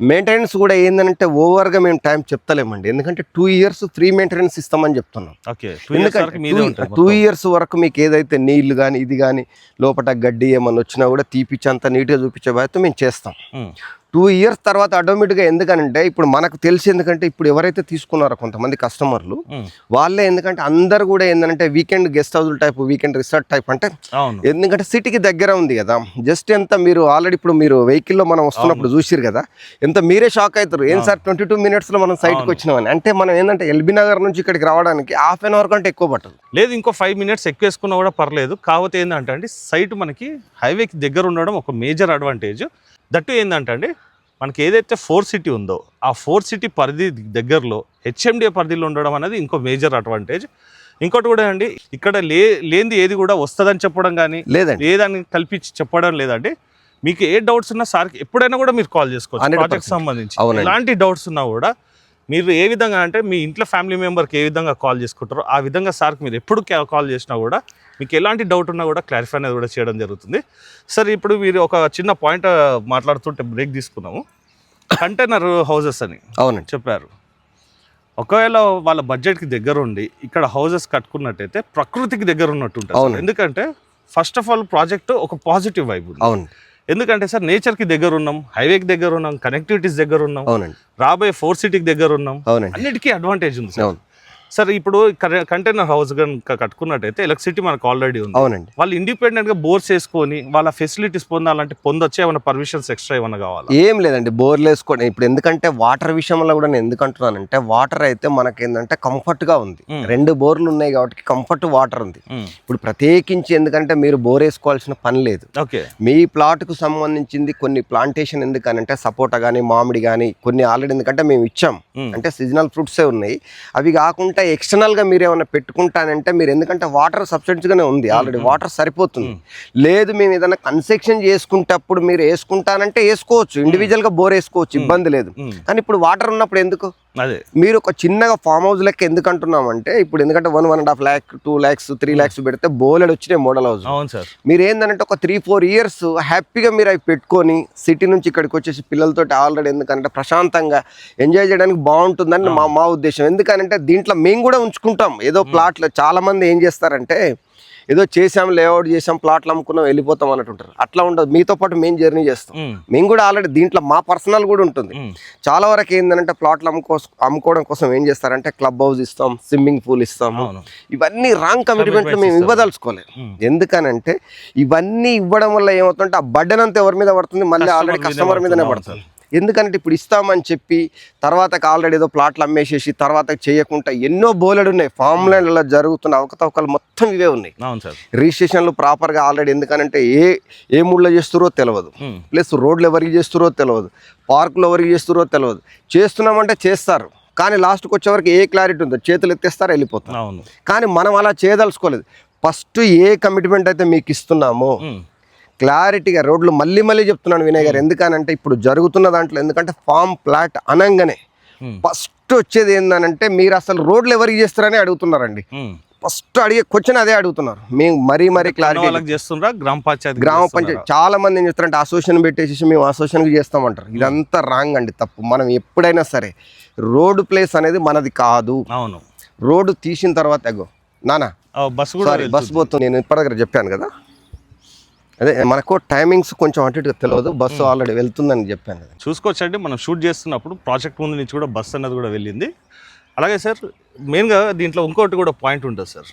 మెయింటెనెన్స్ కూడా ఏంటంటే ఓవర్గా మేము టైం చెప్తలేమండి, ఎందుకంటే 2 years ఫ్రీ మెయింటెనెన్స్ ఇస్తామని చెప్తున్నాం. ఎందుకంటే 2 years వరకు మీకు ఏదైతే నీళ్లు కానీ ఇది కానీ లోపల గడ్డి ఏమన్నా వచ్చినా కూడా తీపిచ్చంత నీట్గా చూపించే బాధ్యత మేము చేస్తాం. 2 years తర్వాత ఆటోమేటిక్గా ఎందుకంటే ఇప్పుడు మనకు తెలిసి, ఎందుకంటే ఇప్పుడు ఎవరైతే తీసుకున్నారో కొంతమంది కస్టమర్లు వాళ్ళే, ఎందుకంటే అందరు కూడా ఏంటంటే weekend guest house type, weekend resort type, అంటే ఎందుకంటే సిటీకి దగ్గర ఉంది కదా. జస్ట్ ఎంత మీరు ఆల్రెడీ ఇప్పుడు మీరు వెహికల్లో మనం వస్తున్నప్పుడు చూసిరు కదా, ఎంత మీరే షాక్ అవుతారు. ఏం సార్ 22 minutesలో మనం సైట్కి వచ్చినామని. అంటే మనం ఏంటంటే ఎల్బీ నగర్ నుంచి ఇక్కడికి రావడానికి ½ an hour కంటే ఎక్కువ పట్టదు. లేదు, ఇంకో 5 minutes ఎక్కువ వేసుకున్నా కూడా పర్లేదు. కాకపోతే ఏంటంటే అండి సైట్ మనకి హైవేకి దగ్గర ఉండడం ఒక మేజర్ అడ్వాంటేజ్. దట్టు ఏంటంటే అండి మనకి ఏదైతే 4 సిటీ ఉందో ఆ 4 సిటీ పరిధి దగ్గరలో హెచ్ఎండిఏ పరిధిలో ఉండడం అనేది ఇంకో మేజర్ అడ్వాంటేజ్. ఇంకోటి కూడా అండి, ఇక్కడ లేనిది ఏది కూడా వస్తుందని చెప్పడం కానీ లేదండి, లేదని కల్పించి చెప్పడం లేదండి. మీకు ఏ డౌట్స్ ఉన్నా సార్కి ఎప్పుడైనా కూడా మీరు కాల్ చేసుకోవచ్చు. 100% ప్రాజెక్ట్ సంబంధించి అవునండి. ఎలాంటి డౌట్స్ ఉన్నా కూడా మీరు ఏ విధంగా అంటే మీ ఇంట్లో ఫ్యామిలీ మెంబర్కి ఏ విధంగా కాల్ చేసుకుంటారో ఆ విధంగా సార్కి మీరు ఎప్పుడు కాల్ చేసినా కూడా మీకు ఎలాంటి డౌట్ ఉన్నా కూడా క్లారిఫై అనేది కూడా చేయడం జరుగుతుంది. సార్ ఇప్పుడు మీరు ఒక చిన్న పాయింట్ మాట్లాడుతుంటే బ్రేక్ తీసుకున్నాము. కంటైనర్ హౌసెస్ అని అవునండి చెప్పారు. ఒకవేళ వాళ్ళ బడ్జెట్కి దగ్గర ఉండి ఇక్కడ హౌసెస్ కట్టుకున్నట్టయితే ప్రకృతికి దగ్గర ఉన్నట్టు ఉంటుంది. అవునండి. ఎందుకంటే ఫస్ట్ ఆఫ్ ఆల్ ప్రాజెక్ట్ ఒక పాజిటివ్ వైబ్ ఉంది. అవును ఎందుకంటే సార్ నేచర్కి దగ్గర ఉన్నాం, హైవేకి దగ్గర ఉన్నాం, కనెక్టివిటీస్ దగ్గర ఉన్నాం, అవునండి రాబోయే 4 సిటీకి దగ్గర ఉన్నాం, అవునండి అన్నిటికీ అడ్వాంటేజ్ ఉంది సార్. అవును సార్ ఇప్పుడు కంటైనర్ హౌస్ కనుక కట్టుకున్నట్టయితే ఎలక్ట్రిసిటీ మనకు ఆల్రెడీ ఉంది. అవునండి. వాళ్ళు ఇండిపెండెంట్గా బోర్స్ వేసుకొని వాళ్ళ ఫెసిలిటీస్ పొందాలంటే పొందొచ్చే ఏమైనా పర్మిషన్స్ ఎక్స్ట్రా ఏమైనా కావాలా? ఏం లేదండి, బోర్లు వేసుకోండి. ఇప్పుడు ఎందుకంటే వాటర్ విషయంలో కూడా నేను ఎందుకు అంటున్నానంటే వాటర్ అయితే మనకేంటంటే కంఫర్ట్గా ఉంది. 2 బోర్లు ఉన్నాయి కాబట్టి కంఫర్ట్ వాటర్ ఉంది. ఇప్పుడు ప్రత్యేకించి ఎందుకంటే మీరు బోర్ వేసుకోవాల్సిన పని లేదు. ఓకే, మీ ప్లాట్కు సంబంధించింది కొన్ని ప్లాంటేషన్ ఎందుకనంటే సపోటా కానీ మామిడి కానీ కొన్ని ఆల్రెడీ ఎందుకంటే మేము ఇచ్చాం, అంటే సీజనల్ ఫ్రూట్సే ఉన్నాయి. అవి కాకుండా ఎక్స్టర్నల్గా మీరు ఏమైనా పెట్టుకుంటానంటే మీరు ఎందుకంటే వాటర్ సబ్సిడీగానే ఉంది ఆల్రెడీ, వాటర్ సరిపోతుంది. లేదు మేము ఏదైనా కన్స్ట్రక్షన్ చేసుకుంటప్పుడు మీరు వేసుకుంటానంటే వేసుకోవచ్చు, ఇండివిజువల్గా బోర్ వేసుకోవచ్చు, ఇబ్బంది లేదు. కానీ ఇప్పుడు వాటర్ ఉన్నప్పుడు ఎందుకు? అదే మీరు ఒక చిన్నగా ఫామ్ హౌస్ లెక్క ఎందుకు అంటున్నామంటే ఇప్పుడు ఎందుకంటే 1.5 lakh 2 lakhs 3 lakhs పెడితే బోలెడు వచ్చినాయి మోడల్ హౌస్. అవును సార్. మీరు ఏంటంటే ఒక 3-4 years హ్యాపీగా మీరు అవి పెట్టుకొని సిటీ నుంచి ఇక్కడికి వచ్చేసి పిల్లలతో ఆల్రెడీ ఎందుకంటే ప్రశాంతంగా ఎంజాయ్ చేయడానికి బాగుంటుందని మా ఉద్దేశం. ఎందుకంటే దీంట్లో మేము కూడా ఉంచుకుంటాం ఏదో ప్లాట్లు. చాలా మంది ఏం చేస్తారంటే ఏదో చేసాం, లేఅవుట్ చేసాం, ప్లాట్లు అమ్ముకున్నాం, వెళ్ళిపోతాం అన్నట్టుంటారు. అట్లా ఉండదు, మీతో పాటు మేము జర్నీ చేస్తాం. మేము కూడా ఆల్రెడీ దీంట్లో మా పర్సనల్ కూడా ఉంటుంది. చాలా వరకు ఏంటంటే ప్లాట్లు అమ్ముకోవడం కోసం ఏం చేస్తారంటే క్లబ్ హౌస్ ఇస్తాం, స్విమ్మింగ్ పూల్ ఇస్తాము. ఇవన్నీ రాంగ్ కమిట్మెంట్లు మేము ఇవ్వదలుచుకోలేదు. ఎందుకనంటే ఇవన్నీ ఇవ్వడం వల్ల ఏమవుతుందంటే ఆ బర్డెన్ అంతా ఎవరి మీద పడుతుంది? మళ్ళీ ఆల్రెడీ కస్టమర్ మీదనే పడుతుంది. ఎందుకంటే ఇప్పుడు ఇస్తామని చెప్పి తర్వాత ఆల్రెడీ ఏదో ప్లాట్లు అమ్మేసేసి తర్వాత చేయకుండా ఎన్నో బోలెడు ఉన్నాయి. ఫామ్ ల్యాండ్లలో జరుగుతున్న అవకతవకలు మొత్తం ఇవే ఉన్నాయి. రిజిస్ట్రేషన్లు ప్రాపర్గా ఆల్రెడీ ఎందుకనంటే ఏ మూడ్లో చేస్తురో తెలియదు, ప్లస్ రోడ్లు ఎవరికి చేస్తురో తెలియదు, పార్కులు ఎవరికి చేస్తురో తెలియదు. చేస్తున్నామంటే చేస్తారు కానీ లాస్ట్కి వచ్చేవరకు ఏ క్లారిటీ ఉందో చేతులు ఎత్తేస్తారు, వెళ్ళిపోతారు. కానీ మనం అలా చేయదలుచుకోలేదు. ఫస్ట్ ఏ కమిట్మెంట్ అయితే మీకు ఇస్తున్నామో క్లారిటీగా రోడ్లు మళ్ళీ చెప్తున్నాను వినయ్ గారు. ఎందుకనంటే ఇప్పుడు జరుగుతున్న దాంట్లో ఎందుకంటే ఫామ్ ప్లాట్ అనగానే ఫస్ట్ వచ్చేది ఏంటంటే మీరు అసలు రోడ్లు ఎవరికి చేస్తారని అడుగుతున్నారండి. ఫస్ట్ అడిగే క్వశ్చన్ అదే అడుగుతున్నారు. మేము మరీ క్లారిటీ చేస్తున్నారు. గ్రామ పంచాయతీ చాలా మంది ఏం చేస్తారంటే అసోసియేషన్ పెట్టేసి మేము అసోసియేషన్కి చేస్తామంటారు. ఇదంతా రాంగ్ అండి, తప్పు. మనం ఎప్పుడైనా సరే రోడ్డు ప్లేస్ అనేది మనది కాదు. అవును, రోడ్డు తీసిన తర్వాత బస్సు పోతుంది. నేను ఇప్పటి దగ్గర చెప్పాను కదా, అదే మనకు టైమింగ్స్ కొంచెం అటు ఇటుగా తెలియదు, బస్సు ఆల్రెడీ వెళ్తుందని చెప్పాను కదా. చూసుకోవచ్చండి, మనం షూట్ చేస్తున్నప్పుడు ప్రాజెక్ట్ ముందు నుంచి కూడా బస్సు అనేది కూడా వెళ్ళింది. అలాగే సార్ మెయిన్గా దీంట్లో ఇంకోటి కూడా పాయింట్ ఉంటుంది సార్,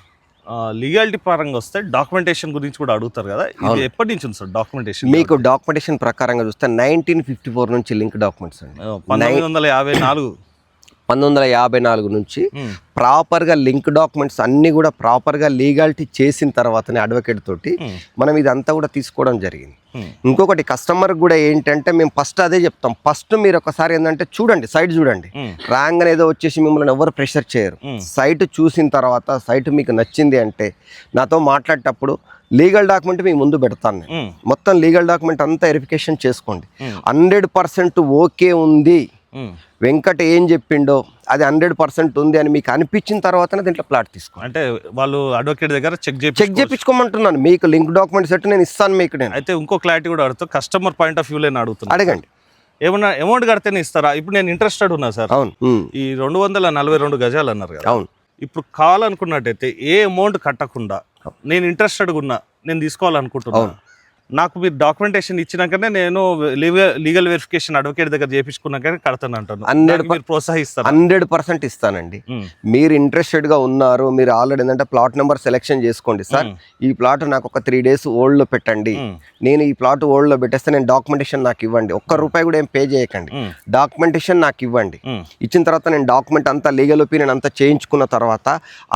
లీగాలిటీ పరంగా వస్తే డాక్యుమెంటేషన్ గురించి కూడా అడుగుతారు కదా. ఇది ఎప్పటి నుంచి ఉంది సార్ డాక్యుమెంటేషన్? మీకు డాక్యుమెంటేషన్ ప్రకారంగా చూస్తే 1954 నుంచి లింక్ డాక్యుమెంట్స్ అండి. 1954 నుంచి ప్రాపర్గా లింక్ డాక్యుమెంట్స్ అన్నీ కూడా ప్రాపర్గా లీగాలిటీ చేసిన తర్వాతనే అడ్వకేట్ తోటి మనం ఇదంతా కూడా తీసుకోవడం జరిగింది. ఇంకొకటి కస్టమర్ కూడా ఏంటంటే మేము ఫస్ట్ అదే చెప్తాం, ఫస్ట్ మీరు ఒకసారి ఏంటంటే చూడండి, సైట్ చూడండి. రాంగ్ అనేది వచ్చేసి మిమ్మల్ని ఎవరు ప్రెషర్ చేయరు. సైట్ చూసిన తర్వాత సైట్ మీకు నచ్చింది అంటే నాతో మాట్లాడేటప్పుడు లీగల్ డాక్యుమెంట్ మీ ముందు పెడతాను నేను. మొత్తం లీగల్ డాక్యుమెంట్ అంతా వెరిఫికేషన్ చేసుకోండి. 100% ఓకే ఉంది, వెంకట్ ఏం చెప్పిండో అది 100% ఉంది అని మీకు అనిపించిన తర్వాతనే దీంట్లో ప్లాట్ తీసుకోండి. అంటే వాళ్ళు అడ్వకేట్ దగ్గర చెక్ చేయించుకోమంటున్నాను. మీకు లింక్ డాక్యుమెంట్ సెట్ నేను ఇస్తాను మీకు. నేను అయితే ఇంకో క్లారిటీ కూడా అడుగుతా, కస్టమర్ పాయింట్ ఆఫ్ వ్యూలో అడుగుతాను, అడగండి. ఏమన్నా అమౌంట్ కడితేనే ఇస్తారా? ఇప్పుడు నేను ఇంట్రెస్టెడ్ ఉన్నా సార్. అవును, ఈ 242 గజాలు అన్నారు కదా. అవును, ఇప్పుడు కావాలనుకున్నట్టయితే ఏ అమౌంట్ కట్టకుండా నేను ఇంట్రెస్టెడ్గా ఉన్నా, నేను తీసుకోవాలనుకుంటున్నాను, నాకు మీరు డాక్యుమెంటేషన్ ఇచ్చినాకనే నేను లీగల్ వెరిఫికేషన్ అడ్వకేట్ దగ్గర చేయించుకున్నాకనే కడతాను అంటాను. 100% ఇస్తానండి. మీరు ఇంట్రెస్టెడ్గా ఉన్నారు, మీరు ఆల్రెడీ ఏంటంటే ప్లాట్ నెంబర్ సెలెక్షన్ చేసుకోండి. సార్ ఈ ప్లాట్ నాకు ఒక 3 days ఓల్డ్లో పెట్టండి, నేను ఈ ప్లాట్ ఓల్డ్లో పెట్టేస్తే నేను డాక్యుమెంటేషన్ నాకు ఇవ్వండి, ₹1 కూడా ఏం పే చేయకండి, డాక్యుమెంటేషన్ నాకు ఇవ్వండి. ఇచ్చిన తర్వాత నేను డాక్యుమెంట్ అంతా లీగల్ ఒపీనియన్ అంతా చేయించుకున్న తర్వాత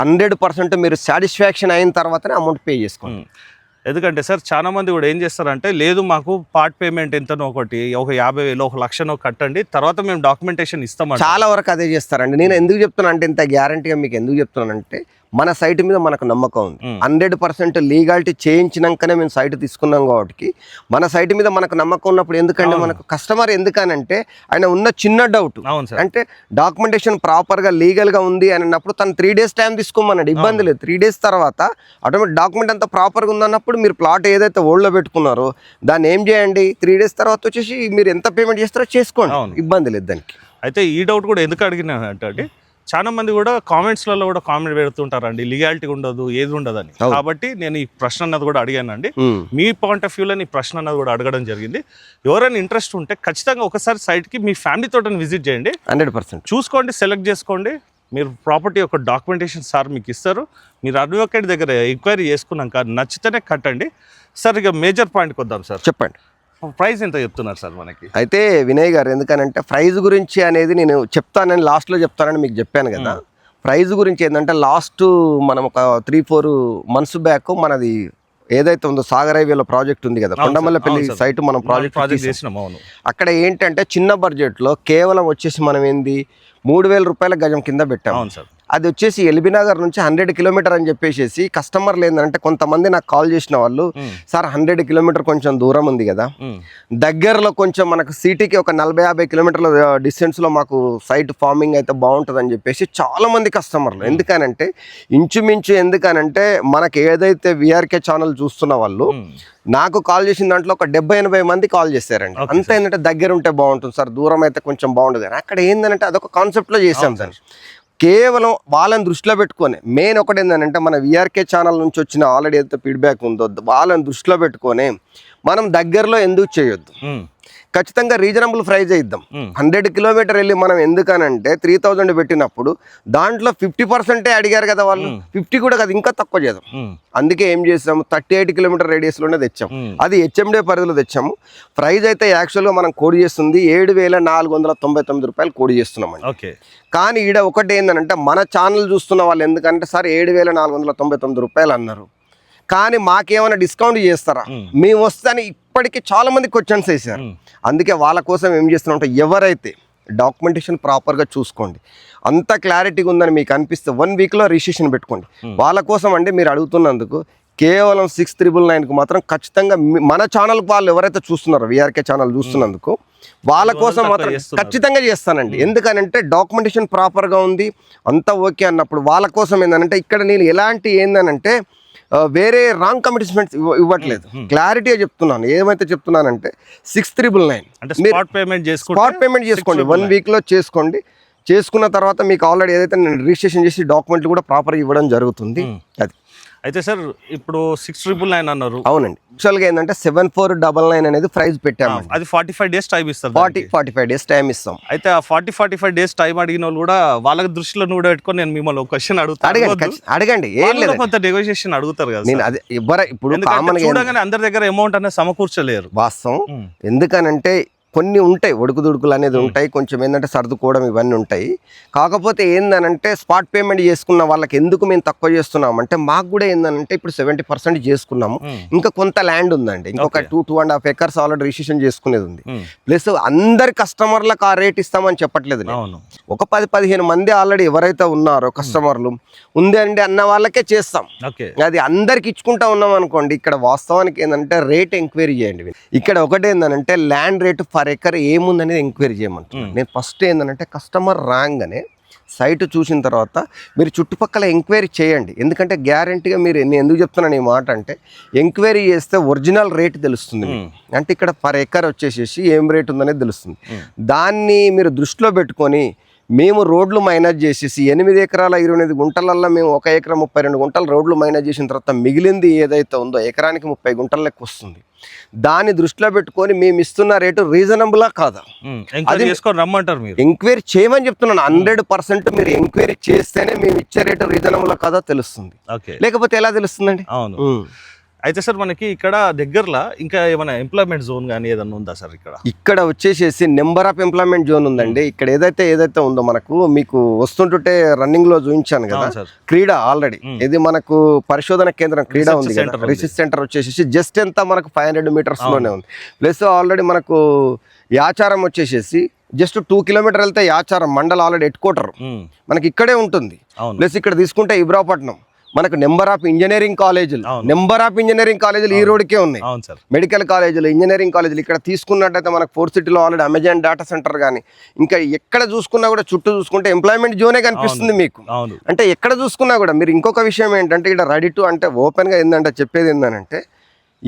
100% మీరు సాటిస్ఫాక్షన్ అయిన తర్వాతనే అమౌంట్ పే చేసుకోండి. ఎందుకంటే సార్ చాలా మంది కూడా ఏం చేస్తారంటే లేదు మాకు పార్ట్ పేమెంట్ ఎంతనో ఒకటి ఒక 50,000 1 లక్షనో కట్టండి తర్వాత మేము డాక్యుమెంటేషన్ ఇస్తామంట. చాలా వరకు అదే చేస్తారండి. నేను ఎందుకు చెప్తున్నా అంటే ఇంత గ్యారంటీగా మీకు ఎందుకు చెప్తున్నానంటే మన సైట్ మీద మనకు నమ్మకం ఉంది. 100% లీగాలిటీ చేయించినాకనే మేము సైట్ తీసుకున్నాం కాబట్టి మన సైట్ మీద మనకు నమ్మకం ఉన్నప్పుడు ఎందుకంటే మనకు కస్టమర్ ఎందుకనంటే ఆయన ఉన్న చిన్న డౌట్ అవును సార్. అంటే డాక్యుమెంటేషన్ ప్రాపర్గా లీగల్గా ఉంది అని అన్నప్పుడు తను 3 days టైం తీసుకోమన్నాడు, ఇబ్బంది లేదు. 3 days తర్వాత ఆటోమేటిక్ డాక్యుమెంట్ అంతా ప్రాపర్గా ఉందన్నప్పుడు మీరు ప్లాట్ ఏదైతే ఓల్డ్లో పెట్టుకున్నారో దాన్ని ఏం చేయండి, 3 days తర్వాత వచ్చేసి మీరు ఎంత పేమెంట్ చేస్తారో చేసుకోండి, ఇబ్బంది లేదు దానికి. అయితే ఈ డౌట్ కూడా ఎందుకు అడిగినా అంటే చాలా మంది కూడా కామెంట్స్లలో కూడా కామెంట్ పెడుతుంటారండి లీగాలిటీ ఉండదు ఏది ఉండదని. కాబట్టి నేను ఈ ప్రశ్న అన్నది కూడా అడిగానండి. మీ పాయింట్ ఆఫ్ వ్యూలో ఈ ప్రశ్న అన్నది కూడా అడగడం జరిగింది. ఎవరైనా ఇంట్రెస్ట్ ఉంటే ఖచ్చితంగా ఒకసారి సైట్కి మీ ఫ్యామిలీ తోటని విజిట్ చేయండి, 100% చూసుకోండి, సెలెక్ట్ చేసుకోండి. మీరు ప్రాపర్టీ యొక్క డాక్యుమెంటేషన్ సార్ మీకు ఇస్తారు. మీరు అడ్వకేట్ దగ్గర ఎంక్వైరీ చేసుకున్నాక నచ్చితేనే కట్టండి. సార్ ఇక మేజర్ పాయింట్కి వద్దాం సార్. చెప్పండి. ప్రైస్ ఎంత చెప్తున్నారు సార్ మనకి? అయితే వినయ్ గారు ఎందుకనంటే ప్రైజ్ గురించి అనేది నేను చెప్తానని లాస్ట్లో చెప్తానని మీకు చెప్పాను కదా. ప్రైజ్ గురించి ఏంటంటే లాస్ట్ మనం ఒక 3-4 months బ్యాక్ మనది ఏదైతే ఉందో సాగర్ హైవేలో ప్రాజెక్ట్ ఉంది కదా, కొండమల్లపల్లి సైట్ మనం ప్రాజెక్ట్ చేసినాం. అవును. అక్కడ ఏంటంటే చిన్న బడ్జెట్లో కేవలం వచ్చేసి మనం ఏంది 3,000 రూపాయల గజం కింద పెట్టాం. అవును సార్. అది వచ్చేసి ఎల్బీనగర్ నుంచి 100 కిలోమీటర్ అని చెప్పేసి కస్టమర్లు ఏంటంటే కొంతమంది నాకు కాల్ చేసిన వాళ్ళు, సార్ 100 కిలోమీటర్ కొంచెం దూరం ఉంది కదా, దగ్గరలో కొంచెం మనకు సిటీకి ఒక 40-50 కిలోమీటర్ల డిస్టెన్స్లో మాకు సైట్ ఫార్మింగ్ అయితే బాగుంటుంది అని చెప్పేసి చాలా మంది కస్టమర్లు. ఎందుకనంటే ఇంచుమించు ఎందుకనంటే మనకి ఏదైతే విఆర్కే ఛానల్ చూస్తున్న వాళ్ళు నాకు కాల్ చేసిన దాంట్లో ఒక 70-80 మంది కాల్ చేశారండి. అంత ఏంటంటే దగ్గర ఉంటే బాగుంటుంది సార్, దూరం అయితే కొంచెం బాగుంటుంది. అక్కడ ఏంటంటే అదొక కాన్సెప్ట్లో చేసాం సార్. కేవలం వాళ్ళని దృష్టిలో పెట్టుకొని మెయిన్ ఒకటి ఏంటంటే మన విఆర్కే ఛానల్ నుంచి వచ్చిన ఆల్రెడీ ఏదైతే ఫీడ్బ్యాక్ ఉందో వాళ్ళని దృష్టిలో పెట్టుకొని మనం దగ్గరలో ఎందుకు చేయొద్దు, ఖచ్చితంగా రీజనబుల్ ప్రైజ్ ఇద్దాం. 100 కిలోమీటర్ వెళ్ళి మనం ఎందుకనంటే 3,000 పెట్టినప్పుడు దాంట్లో 50% అడిగారు కదా వాళ్ళు, 50 కూడా కదా, ఇంకా తక్కువ చేద్దాం. అందుకే ఏం చేసాము 38 కిలోమీటర్ రేడియస్లోనే తెచ్చాము. అది హెచ్ఎండే పరిధిలో తెచ్చాము. ప్రైజ్ అయితే యాక్చువల్గా మనం కోడ్ చేస్తుంది 7,499 రూపాయలు కోడ్ చేస్తున్నామండి. ఓకే. కానీ ఈడ ఒకటి ఏంటంటే మన ఛానల్ చూస్తున్న వాళ్ళు ఎందుకంటే సార్ 7,499 రూపాయలు అన్నారు, కానీ మాకేమైనా డిస్కౌంట్ చేస్తారా, మేము వస్తాని ఇప్పటికీ చాలా మంది క్వశ్చన్స్ వేసారు. అందుకే వాళ్ళ కోసం ఏం చేస్తున్నాం అంటే ఎవరైతే డాక్యుమెంటేషన్ ప్రాపర్గా చూసుకోండి, అంత క్లారిటీగా ఉందని మీకు అనిపిస్తే 1 వీక్లో రిజిస్ట్రేషన్ పెట్టుకోండి. వాళ్ళ కోసం అంటే మీరు అడుగుతున్నందుకు కేవలం 6,999కు మాత్రం ఖచ్చితంగా మన ఛానల్ వాళ్ళు ఎవరైతే చూస్తున్నారో విఆర్కే ఛానల్ చూస్తున్నందుకు వాళ్ళ కోసం మాత్రం ఖచ్చితంగా చేస్తానండి. ఎందుకనంటే డాక్యుమెంటేషన్ ప్రాపర్గా ఉంది అంతా ఓకే అన్నప్పుడు వాళ్ళ కోసం ఏంటంటే ఇక్కడ నేను ఎలాంటి ఏందనంటే వేరే రాంగ్ కమిట్మెంట్స్ ఇవ్వట్లేదు, క్లారిటీగా చెప్తున్నాను. ఏమైతే చెప్తున్నానంటే 6,999 స్పాట్ పేమెంట్ చేసుకోండి, 1 వీక్లో చేసుకోండి. చేసుకున్న తర్వాత మీకు ఆల్రెడీ ఏదైతే నేను రిజిస్ట్రేషన్ చేసి డాక్యుమెంట్లు కూడా ప్రాపర్గా ఇవ్వడం జరుగుతుంది. అది అయితే సార్ ఇప్పుడు 6,999 అన్నారు. అవునండి. యాక్చువల్గా ఏంటంటే 7,499 అనేది ప్రైస్ పెట్టాము. అది 45 days టైం ఇస్తారు. 45 days టైం ఇస్తాం. అయితే ఆ 45 days టైం అడిగిన వాళ్ళు కూడా వాళ్ళకి దృష్టిలో కూడా పెట్టుకొని నేను మిమ్మల్ని ఒక క్వశ్చన్ అడగండి. ఏం లేదు, కొంత నెగోషియేషన్ అడుగుతారు కదా. నేను అదే ఇప్పుడు చూడగానే అందరి దగ్గర అమౌంట్ అనేది సమకూర్చలేరు వాస్తవం. ఎందుకనంటే కొన్ని ఉంటాయి ఒడుకుదుడుకులు అనేది ఉంటాయి, కొంచెం ఏంటంటే సర్దుకోవడం ఇవన్నీ ఉంటాయి. కాకపోతే ఏందనంటే స్పాట్ పేమెంట్ చేసుకున్న వాళ్ళకి ఎందుకు మేము తక్కువ చేస్తున్నాం అంటే మాకు కూడా ఏందనంటే ఇప్పుడు 70% చేసుకున్నాము, ఇంకా కొంత ల్యాండ్ ఉందండి, ఇంకొక 2.5 acres ఆల్రెడీ రిజిస్ట్రేషన్ చేసుకునేది ఉంది. ప్లస్ అందరి కస్టమర్లకు ఆ రేట్ ఇస్తామని చెప్పట్లేదు. ఒక 10-15 మంది ఆల్రెడీ ఎవరైతే ఉన్నారో కస్టమర్లు ఉంది అండి అన్న వాళ్ళకే చేస్తాం. అది అందరికి ఇచ్చుకుంటా ఉన్నాం అనుకోండి. ఇక్కడ వాస్తవానికి ఏంటంటే రేట్ ఎంక్వైరీ చేయండి. ఇక్కడ ఒకటి ఏంటంటే ల్యాండ్ రేటు పర్ ఎకర్ ఏముందనేది ఎంక్వైరీ చేయమంటున్నాను నేను. ఫస్ట్ ఏంటంటే కస్టమర్ రాగానే సైట్ చూసిన తర్వాత మీరు చుట్టుపక్కల ఎంక్వైరీ చేయండి. ఎందుకంటే గ్యారంటీగా మీరు నేను ఎందుకు చెప్తున్నాను ఈ మాట అంటే ఎంక్వైరీ చేస్తే ఒరిజినల్ రేట్ తెలుస్తుంది. అంటే ఇక్కడ పర్ ఎకర్ వచ్చేసేసి ఏం రేట్ ఉందనేది తెలుస్తుంది. దాన్ని మీరు దృష్టిలో పెట్టుకొని మేము రోడ్లు మైనస్ చేసేసి 8 ఎకరాల 28 గుంటలల్లో మేము 1 ఎకరా 32 గుంటలు రోడ్లు మైనస్ చేసిన తర్వాత మిగిలింది ఏదైతే ఉందో ఎకరానికి 30 గుంటల లెక్క వస్తుంది. దాన్ని దృష్టిలో పెట్టుకొని మేము ఇస్తున్న రేటు రీజనబులా కాదా అది రమ్మంటారు. మీరు ఎంక్వైరీ చేయమని చెప్తున్నాను. 100% మీరు ఎంక్వైరీ చేస్తేనే మేము ఇచ్చే రేటు రీజనబులా కాదా తెలుస్తుంది, లేకపోతే ఎలా తెలుస్తుందండి? అవును. అయితే సార్ మనకి ఇక్కడ దగ్గరలో ఇంకా ఏమైనా ఎంప్లాయ్మెంట్ జోన్ కానీ ఏదన్నా ఉందా సార్ ఇక్కడ? ఇక్కడ వచ్చేసేసి నెంబర్ ఆఫ్ ఎంప్లాయ్మెంట్ జోన్ ఉందండి. ఇక్కడ ఏదైతే ఉందో మనకు మీకు వస్తుంటుంటే రన్నింగ్ లో చూపించాను కదా సార్ క్రీడ ఆల్రెడీ ఇది మనకు పరిశోధన కేంద్రం క్రీడ ఉంది center ఉంది. రీసెర్చ్ సెంటర్ వచ్చేసి జస్ట్ ఎంత మనకు 500 మీటర్స్ లోనే ఉంది. ప్లస్ ఆల్రెడీ మనకు యాచారం వచ్చేసేసి జస్ట్ 2 కిలోమీటర్ వెళ్తే Yacharam mandal already head quarter మనకి ఇక్కడే ఉంటుంది. అవును. ప్లస్ ఇక్కడ తీసుకుంటే ఇబ్రాపట్నం మనకు నెంబర్ ఆఫ్ ఇంజనీరింగ్ కాలేజీలు ఈ రోడ్కే ఉన్నాయి. అవును సార్. మెడికల్ కాలేజీలు, ఇంజనీరింగ్ కాలేజీలు ఇక్కడ తీసుకున్నట్టయితే మనకు 4th సిటీలో ఆల్రెడీ అమెజాన్ డేటా సెంటర్ కానీ ఇంకా ఎక్కడ చూసుకున్నా కూడా చుట్టూ చూసుకుంటే ఎంప్లాయ్మెంట్ జోనే కనిపిస్తుంది మీకు. అవును. అంటే ఎక్కడ చూసుకున్నా కూడా మీరు ఇంకొక విషయం ఏంటంటే ఇక్కడ రెడీ టు అంటే ఓపెన్గా ఏంటంటే చెప్పేది ఏంటంటే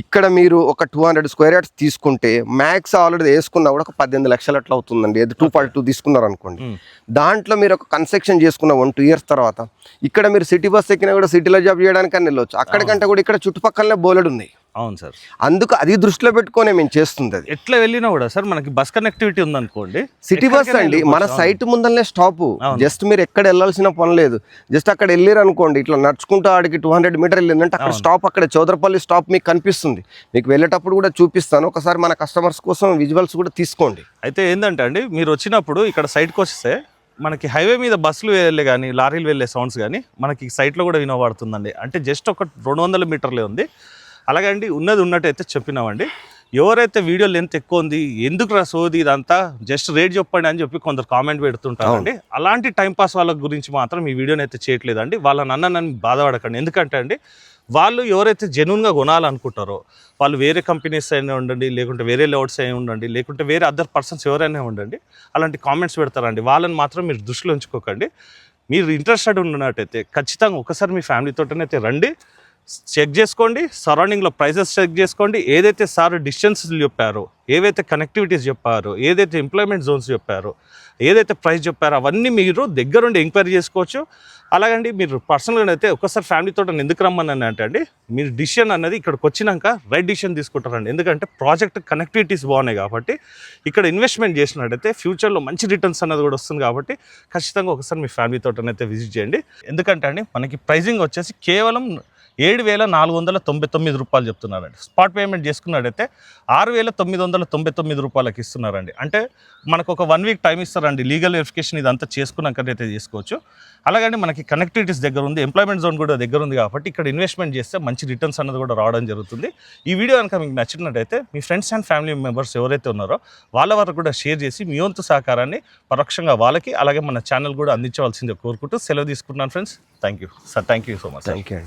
ఇక్కడ మీరు ఒక 200 స్క్వేర్ యార్డ్స్ తీసుకుంటే మ్యాక్స్ ఆల్రెడీ వేసుకున్నా కూడా ఒక 18 లక్షలు అట్లా అవుతుందండి. అది 2.2 తీసుకున్నారు అనుకోండి. దాంట్లో మీరు ఒక కన్స్ట్రక్షన్ చేసుకున్న 1-2 ఇయర్స్ తర్వాత ఇక్కడ మీరు సిటీ బస్ ఎక్కినా కూడా సిటీలో జాబ్ చేయడానికి అని వెళ్ళొచ్చు. అక్కడికంటే కూడా ఇక్కడ చుట్టుపక్కలనే బోలెడు ఉన్నాయి. అవును సార్. అందుకు అది దృష్టిలో పెట్టుకొని మేము చేస్తుంది. అది ఎట్లా వెళ్ళినా కూడా సార్ మనకి బస్ కనెక్టివిటీ ఉందనుకోండి, సిటీ బస్ అండి మన సైట్ ముందరనే స్టాప్. జస్ట్ మీరు ఎక్కడ వెళ్ళాల్సిన పని లేదు. జస్ట్ అక్కడ వెళ్ళారు అనుకోండి ఇట్లా నడుచుకుంటూ ఆడికి 200 మీటర్ వెళ్ళిందంటే అక్కడ స్టాప్, అక్కడ చౌదరపల్లి స్టాప్ మీకు కనిపిస్తుంది. మీకు వెళ్ళేటప్పుడు కూడా చూపిస్తాను. ఒకసారి మన కస్టమర్స్ కోసం విజువల్స్ కూడా తీసుకోండి. అయితే ఏంటంటే అండి మీరు వచ్చినప్పుడు ఇక్కడ సైట్కి వస్తే మనకి హైవే మీద బస్సులు వెళ్ళే కానీ లారీలు వెళ్ళే సౌండ్స్ కానీ మనకి సైట్లో కూడా వినబడుతుందండి. అంటే జస్ట్ ఒక 200 మీటర్లే ఉంది. అలాగే అండి ఉన్నది ఉన్నట్టయితే చెప్పినామండి. ఎవరైతే వీడియో లెంత్ ఎక్కువ ఉంది ఎందుకు రా సోది ఇదంతా జస్ట్ రేట్ చెప్పండి అని చెప్పి కొందరు కామెంట్ పెడుతుంటారండి. అలాంటి టైంపాస్ వాళ్ళ గురించి మాత్రం ఈ వీడియోని అయితే చేయట్లేదండి. వాళ్ళని నన్ను బాధపడకండి. ఎందుకంటే అండి వాళ్ళు ఎవరైతే జెన్యున్గా కొనాలనుకుంటారో వాళ్ళు వేరే కంపెనీస్ అయినా ఉండండి, లేకుంటే వేరే లేఅవుట్స్ అయినా ఉండండి, లేకుంటే వేరే అదర్ పర్సన్స్ ఎవరైనా ఉండండి, అలాంటి కామెంట్స్ పెడతారండి. వాళ్ళని మాత్రం మీరు దృష్టిలో ఉంచుకోకండి. మీరు ఇంట్రెస్టెడ్ ఉన్నట్టయితే ఖచ్చితంగా ఒకసారి మీ ఫ్యామిలీతోటనైతే రండి, చెక్ చేసుకోండి, సరౌండింగ్లో ప్రైసెస్ చెక్ చేసుకోండి. ఏదైతే సార్ డిస్టెన్స్ చెప్పారో, ఏవైతే కనెక్టివిటీస్ చెప్పారో, ఏదైతే ఎంప్లాయ్మెంట్ జోన్స్ చెప్పారో, ఏదైతే ప్రైస్ చెప్పారో అవన్నీ మీరు దగ్గరుండి ఎంక్వైరీ చేసుకోవచ్చు. అలాగండి మీరు పర్సనల్గా అయితే ఒకసారి ఫ్యామిలీతో ఎందుకు రమ్మని అంటే అండి మీరు డిసిషన్ అన్నది ఇక్కడికి వచ్చినాక రైట్ డిసిషన్ తీసుకుంటారండి. ఎందుకంటే ప్రాజెక్ట్ కనెక్టివిటీస్ బాగున్నాయి కాబట్టి ఇక్కడ ఇన్వెస్ట్మెంట్ చేసినట్టయితే ఫ్యూచర్లో మంచి రిటర్న్స్ అన్నది కూడా వస్తుంది. కాబట్టి ఖచ్చితంగా ఒకసారి మీ ఫ్యామిలీతో అయితే విజిట్ చేయండి. ఎందుకంటే అండి మనకి ప్రైజింగ్ వచ్చేసి కేవలం 7,499 రూపాయలు చెప్తున్నారండి. స్పాట్ పేమెంట్ చేసుకున్నట్టయితే 6,999 రూపాయలకి ఇస్తున్నారండి. అంటే మనకు ఒక 1 వీక్ టైం ఇస్తారండి లీగల్ వెరిఫికేషన్ ఇదంతా చేసుకున్నాకైతే చేసుకోవచ్చు. అలాగని మనకి కనెక్టివిటీస్ దగ్గర ఉంది, ఎంప్లాయ్మెంట్ జోన్ కూడా దగ్గర ఉంది కాబట్టి ఇక్కడ ఇన్వెస్ట్మెంట్ చేస్తే మంచి రిటర్న్స్ అన్నది కూడా రావడం జరుగుతుంది. ఈ వీడియో కనుక మీకు నచ్చినట్టయితే మీ ఫ్రెండ్స్ అండ్ ఫ్యామిలీ మెంబర్స్ ఎవరైతే ఉన్నారో వాళ్ళ వరకు కూడా షేర్ చేసి మీ వంతు సహకారాన్ని పరోక్షంగా వాళ్ళకి అలాగే మన ఛానల్ కూడా అందించవలసిందే కోరుకుంటూ సెలవు తీసుకుంటున్నాను friends. Thank you sir. Thank you so much. Thank you.